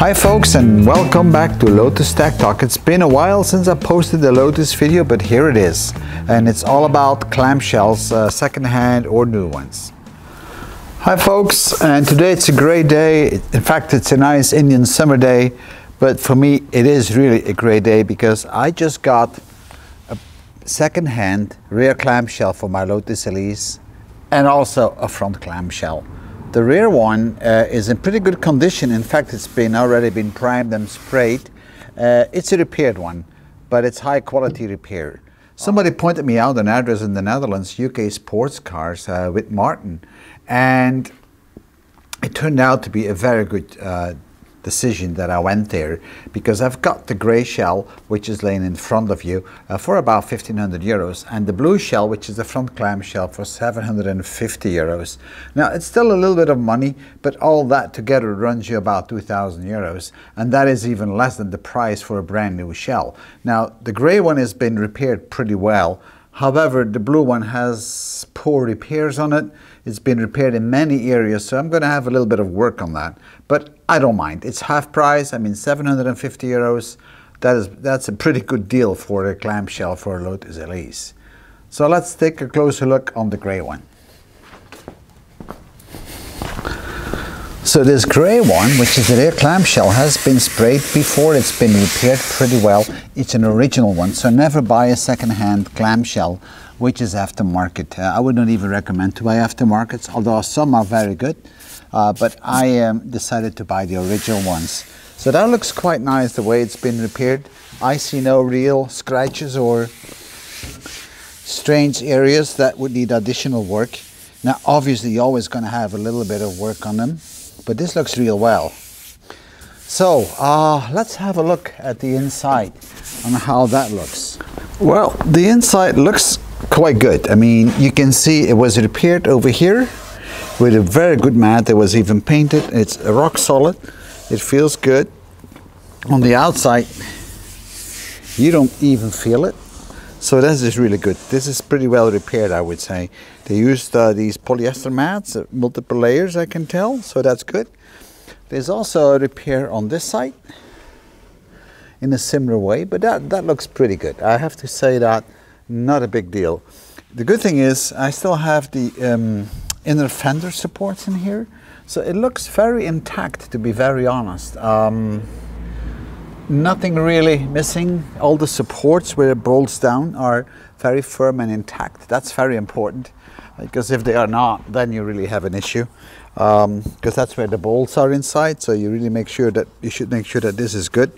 Hi folks, and welcome back to Lotus Tech Talk. It's been a while since I posted the Lotus video, but here it is. And it's all about clamshells, second-hand or new ones. Hi folks, and today it's a great day. In fact, it's a nice Indian summer day, but for me it is really a great day because I just got a second-hand rear clamshell for my Lotus Elise and also a front clamshell. The rear one is in pretty good condition. In fact, it's already been primed and sprayed. It's a repaired one, but it's high quality repair. Somebody pointed me out an address in the Netherlands, UK Sports Cars with Martin, and it turned out to be a very good decision that I went there, because I've got the grey shell, which is laying in front of you, for about 1,500 euros, and the blue shell, which is the front clamshell, for 750 euros. Now, it's still a little bit of money, but all that together runs you about 2,000 euros, and that is even less than the price for a brand new shell. Now, the grey one has been repaired pretty well. However, the blue one has poor repairs on it. It's been repaired in many areas, so I'm going to have a little bit of work on that. But I don't mind. It's half price. I mean, 750 euros. That's a pretty good deal for a clamshell for a Lotus Elise. So let's take a closer look on the grey one. So this grey one, which is the rear clamshell, has been sprayed before. It's been repaired pretty well. It's an original one, so never buy a second-hand clamshell which is aftermarket. I would not even recommend to buy aftermarkets, although some are very good. But I decided to buy the original ones. So that looks quite nice the way it's been repaired. I see no real scratches or strange areas that would need additional work. Now obviously you're always going to have a little bit of work on them, but this looks real well. So let's have a look at the inside and how that looks. Well, the inside looks quite good. I mean, you can see it was repaired over here with a very good mat. It was even painted. It's rock solid. It feels good. On the outside, you don't even feel it. So this is really good. This is pretty well repaired, I would say. They used these polyester mats, multiple layers, I can tell, so that's good. There's also a repair on this side in a similar way, but that looks pretty good. I have to say that, not a big deal. The good thing is I still have the inner fender supports in here, so it looks very intact, to be very honest. Nothing really missing. All the supports where it bolts down are very firm and intact. That's very important, because if they are not, then you really have an issue, because that's where the bolts are inside. So you really should make sure that this is good.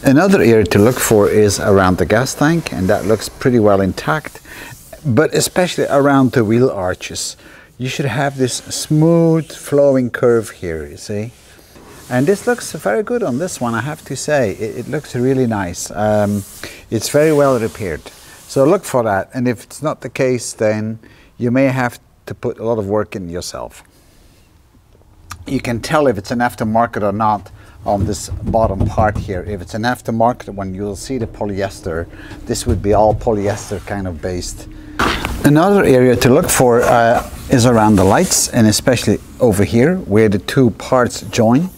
Another area to look for is around the gas tank, and that looks pretty well intact, but especially around the wheel arches. You should have this smooth flowing curve here, you see. And this looks very good on this one, I have to say. It looks really nice. It's very well repaired. So look for that, and if it's not the case, then you may have to put a lot of work in yourself. You can tell if it's an aftermarket or not on this bottom part here. If it's an aftermarket one, you'll see the polyester. This would be all polyester kind of based. Another area to look for is around the lights, and especially over here where the two parts join.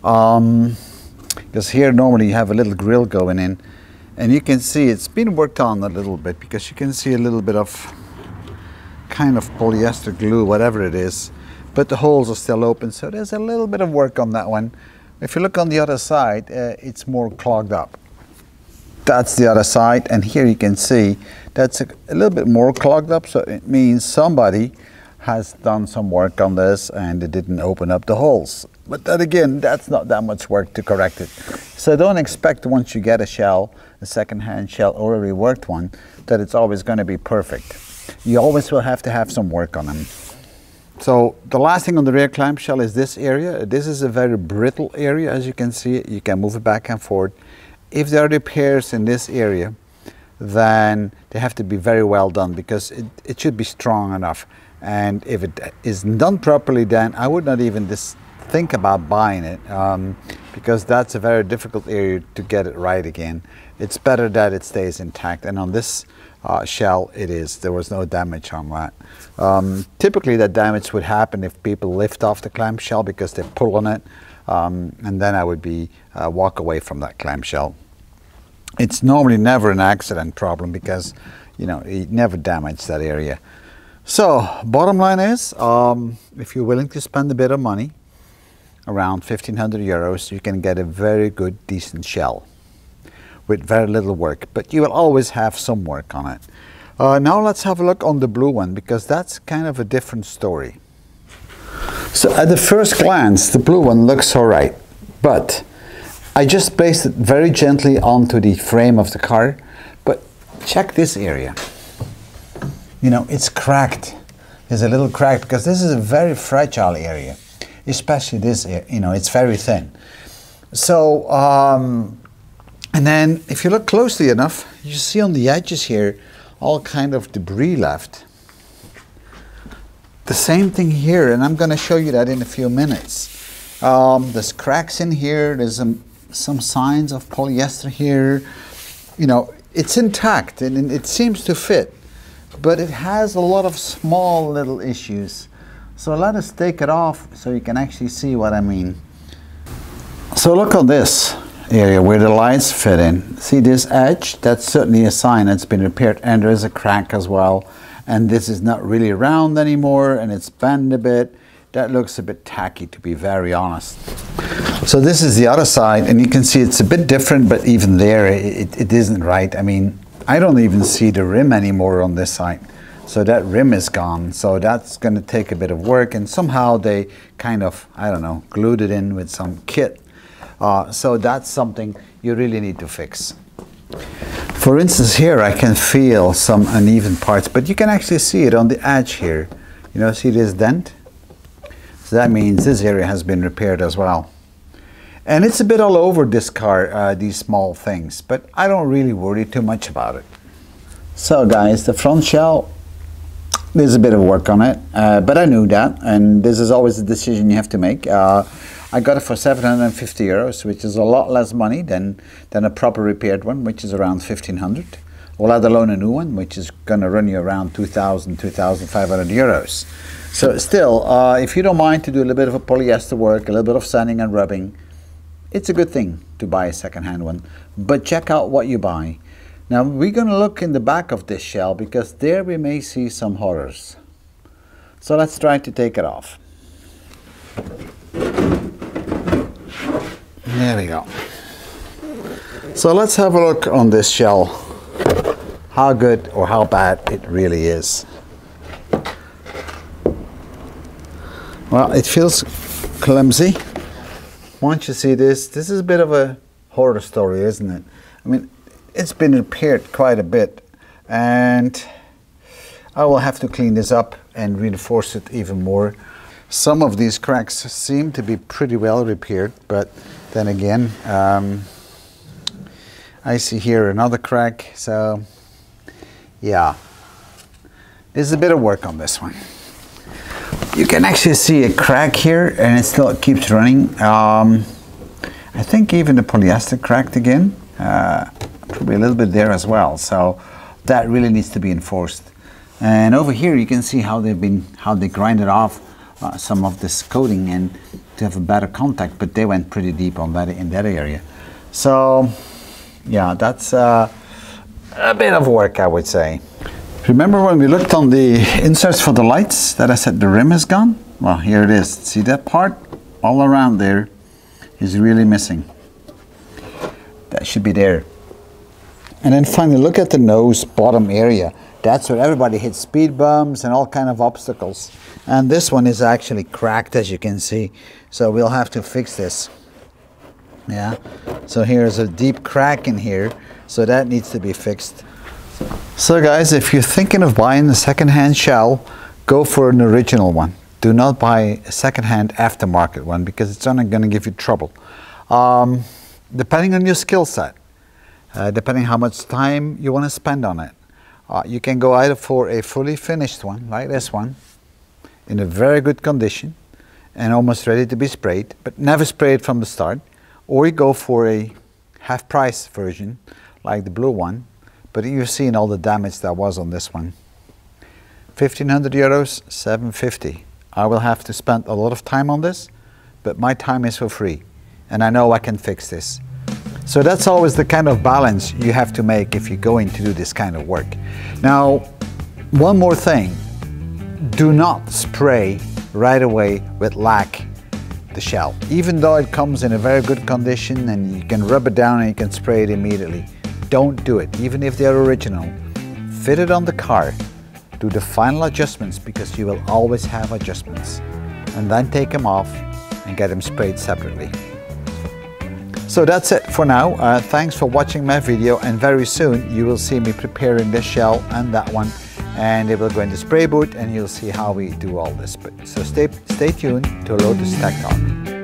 Because here normally you have a little grill going in, and you can see it's been worked on a little bit, because you can see a little bit of kind of polyester glue, whatever it is, but the holes are still open, so there's a little bit of work on that one. If you look on the other side, it's more clogged up. That's the other side, and here you can see that's a little bit more clogged up, so it means somebody has done some work on this and it didn't open up the holes. But then again, that's not that much work to correct it. So don't expect once you get a shell, a second-hand shell or a reworked one, that it's always going to be perfect. You always will have to have some work on them. So the last thing on the rear clamshell is this area. This is a very brittle area, as you can see. You can move it back and forth. If there are repairs in this area, then they have to be very well done, because it should be strong enough. And if it isn't done properly, then I would not even think about buying it, because that's a very difficult area to get it right again. It's better that it stays intact, and on this shell it is. There was no damage on that. Typically that damage would happen if people lift off the clamshell because they pull on it. and then I would be walk away from that clamshell. It's normally never an accident problem because, you know, it never damaged that area. So bottom line is, if you're willing to spend a bit of money, around 1,500 euros, you can get a very good, decent shell with very little work, but you will always have some work on it. Now let's have a look on the blue one, because that's kind of a different story. So at the first glance, the blue one looks all right, but I just placed it very gently onto the frame of the car, but check this area. You know, it's cracked. There's a little crack because this is a very fragile area, especially this area, you know, it's very thin. So, and then if you look closely enough, you see on the edges here, all kind of debris left. The same thing here, and I'm going to show you that in a few minutes. There's cracks in here, there's some signs of polyester here. You know, it's intact and it seems to fit, but it has a lot of small little issues. So let us take it off so you can actually see what I mean. So look on this area where the lights fit in. See this edge? That's certainly a sign it's been repaired, and there is a crack as well. And this is not really round anymore, and it's bent a bit. That looks a bit tacky, to be very honest. So this is the other side, and you can see it's a bit different, but even there it isn't right. I mean, I don't even see the rim anymore on this side. So that rim is gone. So that's going to take a bit of work, and somehow they kind of, I don't know, glued it in with some kit. So that's something you really need to fix. For instance, here I can feel some uneven parts, but you can actually see it on the edge here. You know, see this dent? So that means this area has been repaired as well. And it's a bit all over this car, these small things, but I don't really worry too much about it. So guys, the front shell, there's a bit of work on it, but I knew that, and this is always a decision you have to make. I got it for 750 euros, which is a lot less money than a proper repaired one, which is around 1,500. Or let alone a new one, which is going to run you around 2,000, 2,500 euros. So still, if you don't mind to do a little bit of a polyester work, a little bit of sanding and rubbing, it's a good thing to buy a second-hand one. But check out what you buy. Now we're going to look in the back of this shell, because there we may see some horrors. So let's try to take it off. There we go. So let's have a look on this shell, how good or how bad it really is. Well, it feels clumsy. Once you see this, this is a bit of a horror story, isn't it? I mean, it's been repaired quite a bit, and I will have to clean this up and reinforce it even more. Some of these cracks seem to be pretty well repaired, but then again, I see here another crack, so yeah, there's a bit of work on this one. You can actually see a crack here, and it still keeps running. I think even the polyester cracked again, probably a little bit there as well, so that really needs to be enforced. And over here you can see how they grinded off some of this coating and to have a better contact, but they went pretty deep on that in that area. So yeah, that's a bit of work, I would say. Remember when we looked on the inserts for the lights that I said the rim is gone? Well, here it is. See that part all around there is really missing. That should be there. And then finally look at the nose bottom area. That's where everybody hits speed bumps and all kind of obstacles. And this one is actually cracked, as you can see. So we'll have to fix this. Yeah. So here's a deep crack in here. So that needs to be fixed. So guys, if you're thinking of buying a second-hand shell, go for an original one. Do not buy a second-hand aftermarket one, because it's only going to give you trouble. Depending on your skill set, depending how much time you want to spend on it, you can go either for a fully finished one, like this one, in a very good condition and almost ready to be sprayed, but never sprayed from the start, or you go for a half-price version, like the blue one, but you've seen all the damage that was on this one. 1,500 euros, 750. I will have to spend a lot of time on this but my time is for free, and I know I can fix this. So that's always the kind of balance you have to make if you're going to do this kind of work. Now, one more thing, do not spray right away with lac the shell. Even though it comes in a very good condition and you can rub it down and you can spray it immediately, don't do it. Even if they're original, fit it on the car, do the final adjustments, because you will always have adjustments, and then take them off and get them sprayed separately. So that's it for now. Thanks for watching my video, and very soon you will see me preparing this shell and that one, and it will go in the spray booth and you'll see how we do all this. So stay tuned to Lotus Tech Talk.